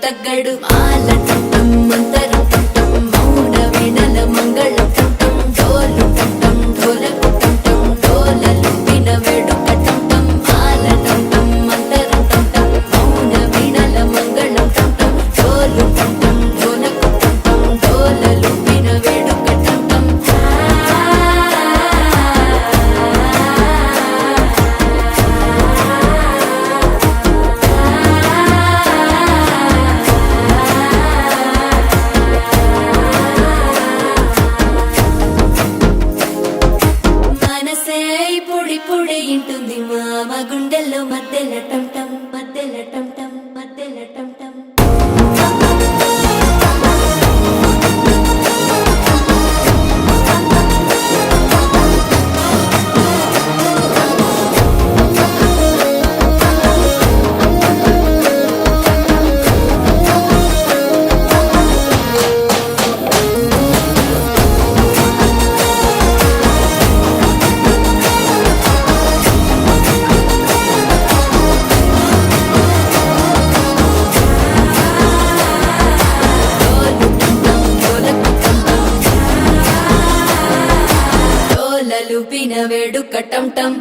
తగ్గడు మాల టం మంతరం టం మౌన వినల మంగళం టం డోలు టం డోలకు టం డోలలు విన వేడుక టం మాల టం మంతరం టం మౌన వినల మంగళం టం డోలు టం డోలకు టం డోలలు విన వేడుక టం పొడి ఇంటుంది మామ గుండెల్లో మధ్యల టం టం మధ్యల టం టం మధ్యల టం టం లూపిన వేడుక టం టం